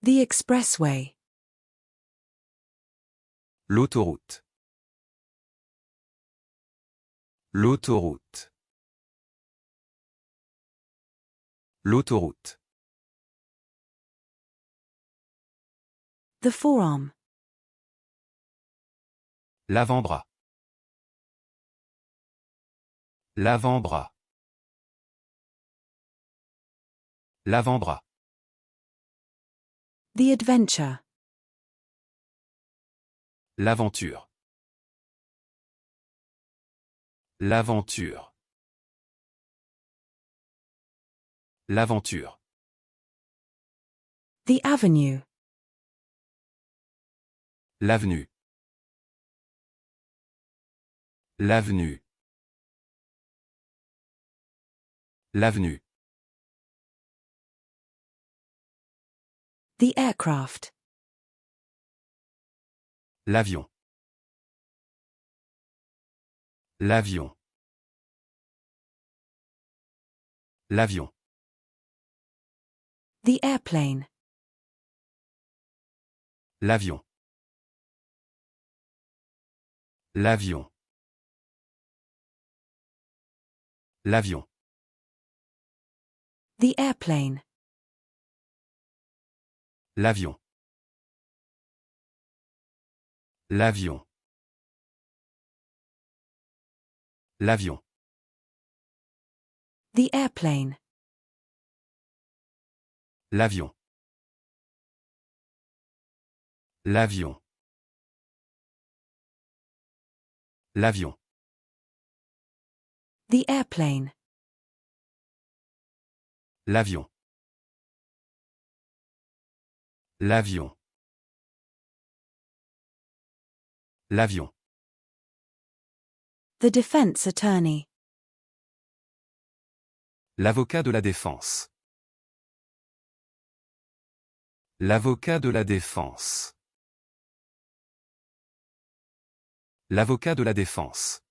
The expressway. L'autoroute. L'autoroute. L'autoroute. The forearm. L'avant-bras. L'avant-bras. L'avant-bras. The adventure. L'aventure. L'aventure. L'aventure. The avenue. L'avenue. L'avenue. L'avenue. The aircraft. L'avion. L'avion. L'avion. The airplane. L'avion. L'avion. L'avion. The airplane. L'avion. L'avion. L'avion. The airplane. L'avion. L'avion. L'avion. The airplane. L'avion. L'avion. L'avion. The defense attorney. L'avocat de la défense. L'avocat de la défense. L'avocat de la défense.